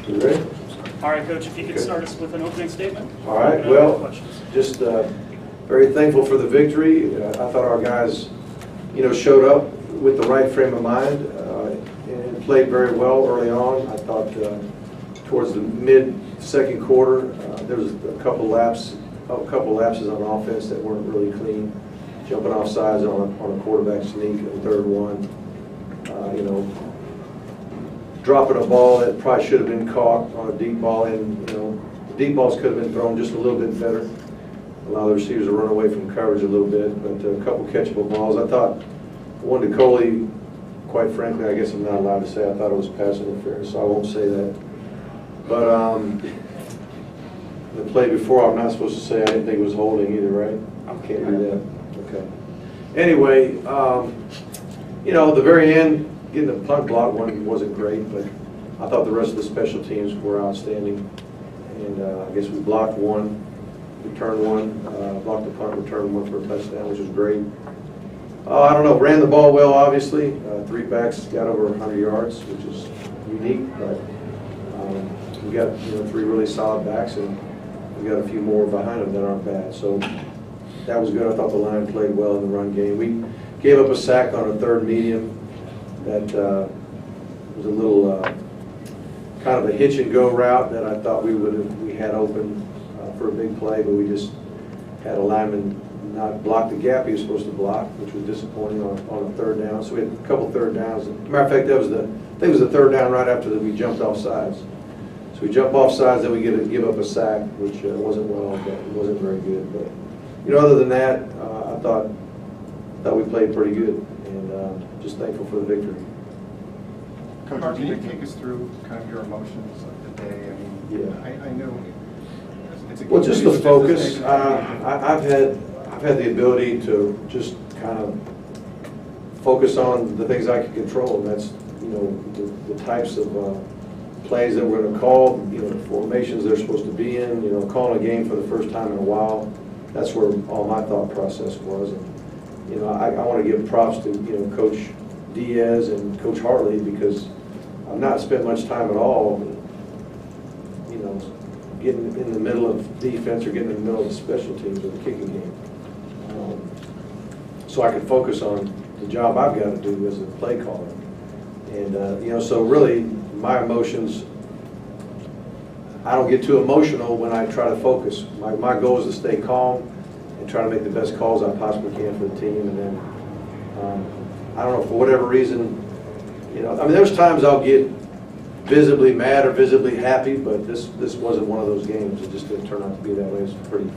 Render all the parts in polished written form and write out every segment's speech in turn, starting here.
You ready? All right, Coach, if you could start us with an opening statement. All right, well, just very thankful for the victory. I thought our guys, showed up with the right frame of mind and played very well early on. I thought towards the mid-second quarter, there was a couple lapses on offense that weren't really clean. Jumping off sides on a quarterback sneak in the third one. Dropping a ball that probably should have been caught on a deep ball, and the deep balls could have been thrown just a little bit better. Allow the receivers to run away from coverage a little bit, but a couple catchable balls. I thought one to Coley, quite frankly, I guess I'm not allowed to say I thought it was pass interference, so I won't say that. But the play before, I'm not supposed to say I didn't think it was holding either, right? I can't do that. Okay. Anyway, the very end, getting the punt block one wasn't great, but I thought the rest of the special teams were outstanding. And I guess we blocked one, returned one, blocked the punt, returned one for a touchdown, which was great. I don't know, ran the ball well, obviously. 3 backs got over 100 yards, which is unique, but we got 3 really solid backs, and we got a few more behind them that aren't bad. So that was good. I thought the line played well in the run game. We gave up a sack on a third medium that was a little kind of a hitch and go route that I thought we had open for a big play, but we just had a lineman not block the gap he was supposed to block, which was disappointing on a third down. So we had a couple third downs. As a matter of fact, I think it was the third down right after that we jumped off sides. So we jump off sides, then we give up a sack, which wasn't well, but it wasn't very good. But other than that, I thought we played pretty good, and just thankful for the victory. Coach, can you take us through kind of your emotions of the day? I mean, yeah. I know it's a well, just the focus. I've had the ability to just kind of focus on the things I can control, and that's the types of plays that we're going to call, the formations they're supposed to be in, calling a game for the first time in a while. That's where all my thought process was. And I want to give props to Coach Diaz and Coach Hartley, because I've not spent much time at all getting in the middle of defense or getting in the middle of the special teams or the kicking game. So I can focus on the job I've got to do as a play caller. And so really my emotions, I don't get too emotional when I try to focus. My goal is to stay calm and try to make the best calls I possibly can for the team. And then I don't know, for whatever reason, there's times I'll get visibly mad or visibly happy, but this wasn't one of those games. It just didn't turn out to be that way. It's a pretty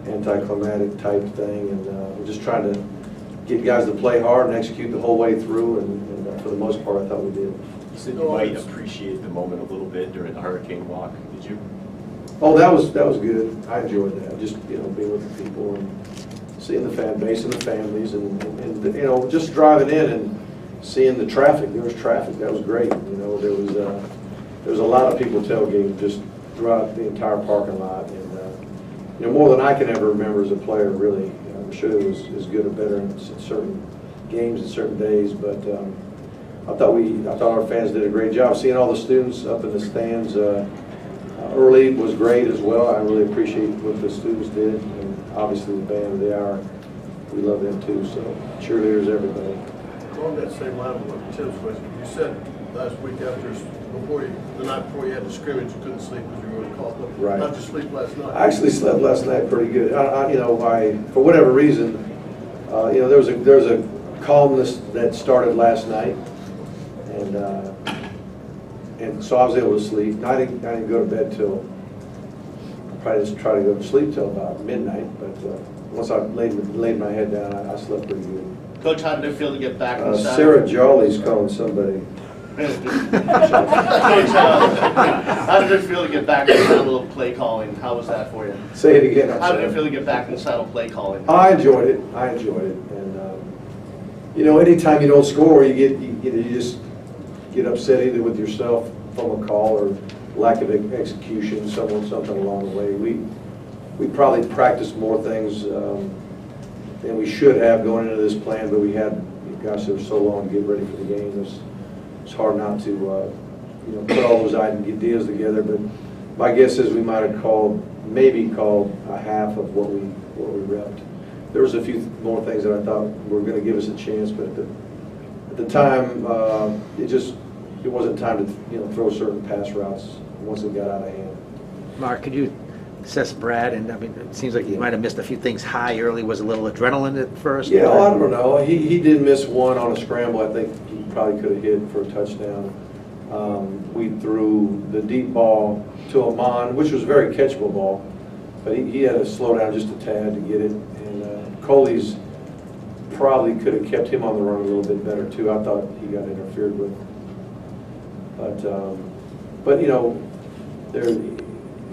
anticlimactic type thing, and we're just trying to get guys to play hard and execute the whole way through, and for the most part, I thought we did. You said you might appreciate the moment a little bit during the hurricane walk. Did you? Oh, that was good. I enjoyed that. Just being with the people and seeing the fan base and the families, and just driving in and seeing the traffic. There was traffic. That was great. There was a lot of people tailgating just throughout the entire parking lot, and more than I can ever remember as a player. Really, I'm sure it was as good or better in certain games and certain days, but. I thought our fans did a great job. Seeing all the students up in the stands early was great as well. I really appreciate what the students did, and obviously the band of the hour, we love them too. So cheerleaders, everybody. On that same line with Tim's question, you said last week the night before you had the scrimmage, you couldn't sleep because you were really caught up. Right. How'd you sleep last night? I actually slept last night pretty good. For whatever reason, there was a calmness that started last night. And so I was able to sleep. I didn't go to bed till, probably just try to go to sleep till about midnight, but once I laid my head down, I slept pretty good. Coach, how did it feel to get back in the saddle? Sarah Jolly's calling somebody. Coach, how did it feel to get back in the saddle of play calling? How was that for you? Say it again. How did it feel to get back in the saddle of play calling? I enjoyed it. And anytime you don't score, you just get upset either with yourself from a call or lack of execution, something along the way. We probably practiced more things than we should have going into this plan, but we had, gosh, it was so long to get ready for the game. It's hard not to put all those ideas together, but my guess is we might have maybe called a half of what we repped. There was a few more things that I thought were going to give us a chance, but at the time, it wasn't time to throw certain pass routes once it got out of hand. Mark, could you assess Brad? And I mean, it seems like he might have missed a few things high early. Was a little adrenaline at first? Yeah, I don't know. He did miss one on a scramble. I think he probably could have hit for a touchdown. We threw the deep ball to Amon, which was a very catchable ball, but he had to slow down just a tad to get it. And Coley's probably could have kept him on the run a little bit better too. I thought he got interfered with. But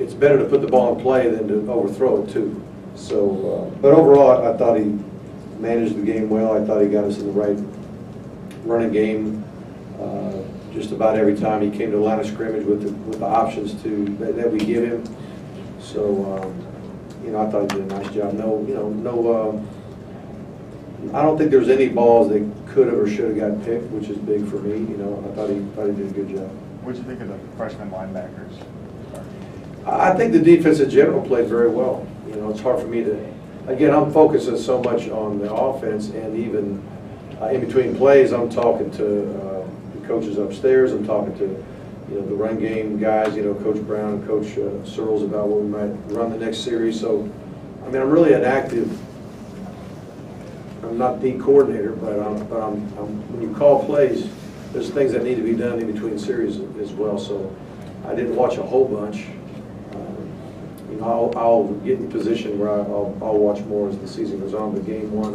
it's better to put the ball in play than to overthrow it too. So, but overall, I thought he managed the game well. I thought he got us in the right running game just about every time he came to the line of scrimmage with the options that we give him. So, I thought he did a nice job. I don't think there's any balls that could have or should have got picked, which is big for me. I thought he did a good job. What did you think of the freshman linebackers? I think the defense in general played very well. It's hard for me to, again, I'm focusing so much on the offense, and even in between plays, I'm talking to the coaches upstairs. I'm talking to, the run game guys, Coach Brown and Coach Searles about what we might run the next series. So, I mean, I'm really I'm not the coordinator, but when you call plays, there's things that need to be done in between series as well. So I didn't watch a whole bunch. I'll get in position where I'll watch more as the season goes on. But game one,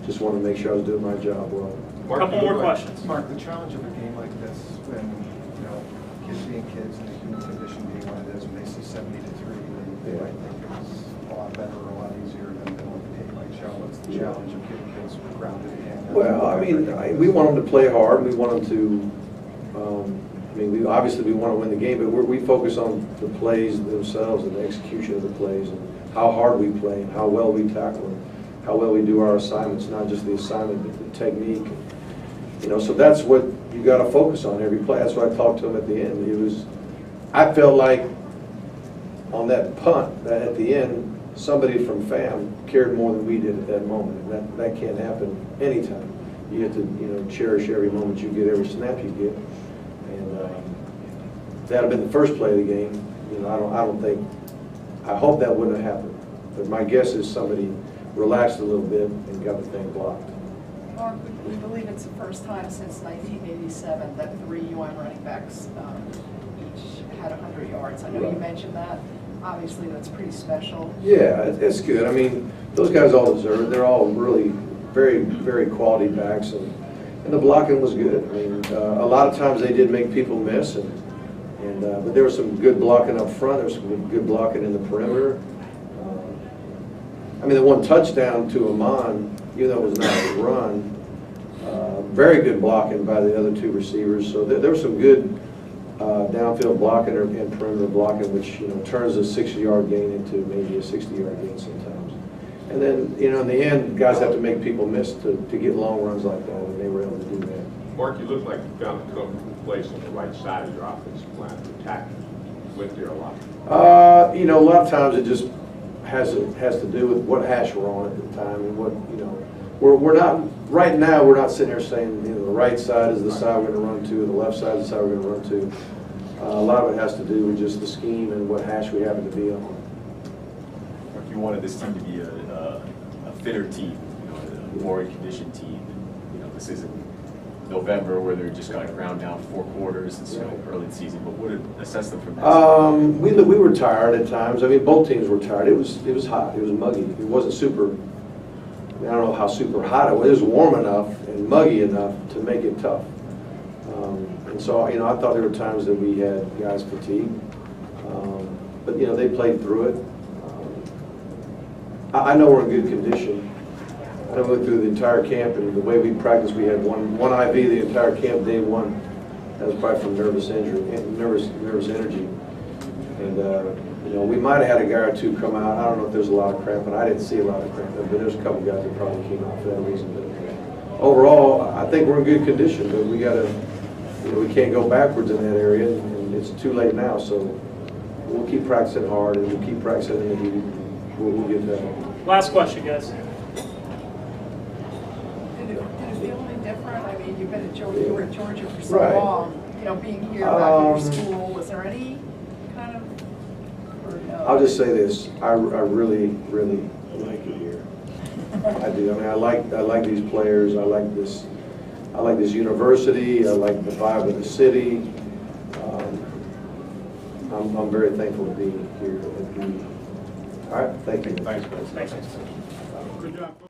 just wanted to make sure I was doing my job well. A couple more questions. Mark, the challenge of a game like this, when kids being kids and the human condition being what it is, when they see 70-3, they might think it was a lot better or a lot easier than what the tape might show. What's the challenge of getting kids grounded again? Well, I mean, we want them to play hard. We want them to. We obviously want to win the game, but we focus on the plays themselves and the execution of the plays and how hard we play and how well we tackle and how well we do our assignments, not just the assignment, but the technique. So that's what you got to focus on every play. That's what I talked to him at the end. I felt like on that punt at the end, somebody from FAM cared more than we did at that moment. And that can't happen anytime. You have to, cherish every moment you get, every snap you get. And that had been the first play of the game. I hope that wouldn't have happened. But my guess is somebody relaxed a little bit and got the thing blocked. Mark, we believe it's the first time since 1987 that 3 UM running backs each had 100 yards. I know you mentioned that. Obviously, that's pretty special. Yeah, it's good. I mean, those guys all deserve it. They're all really very, very quality backs, and the blocking was good. I mean, a lot of times they did make people miss, but there was some good blocking up front. There was some good blocking in the perimeter. The one touchdown to Amon, even though it was not a run, very good blocking by the other 2 receivers. So there was some good downfield blocking and perimeter blocking, which turns a 60-yard gain into maybe a 60-yard gain sometimes. And then in the end, guys have to make people miss to get long runs like that, and they were able to do that. Mark, you look like you found a comfortable place on the right side of your offensive line to attack. Went there a lot. A lot of times it just has to do with what hash we're on at the time and what we're not right now. We're not sitting here saying the right side is the side we're going to run to, the left side is the side we're going to run to. A lot of it has to do with just the scheme and what hash we happen to be on. If you wanted this team to be a fitter team, a more conditioned team, this isn't November where they're just got ground down 4 quarters. It's early in the season, but what would assess them from this? We were tired at times. Both teams were tired. It was hot. It was muggy. It wasn't super. I don't know how super hot it was. It was warm enough and muggy enough to make it tough. And so I thought there were times that we had guys fatigued, but they played through it. I know we're in good condition. I went through the entire camp, and the way we practiced, we had one IV the entire camp day 1. That was probably from nervous energy. And we might have had a guy or 2 come out. I don't know if there's a lot of cramping. I didn't see a lot of cramping, but there's a couple guys that probably came out for that reason. But overall, I think we're in good condition. But we got to we can't go backwards in that area, and it's too late now, so we'll keep practicing hard, and we'll keep practicing in the heat. We'll get better. Last question, guys. Did it feel any different? I mean, you've been at Georgia, you were at Georgia for so Right. long, you know, being here back at your school, was there any kind of, or no? I'll just say this, I really, really like it here. I do. I mean, I like these players. I like this university. I like the vibe of the city. I'm very thankful to be here at the. All right, thank you. Thanks, guys. Thanks. Good job.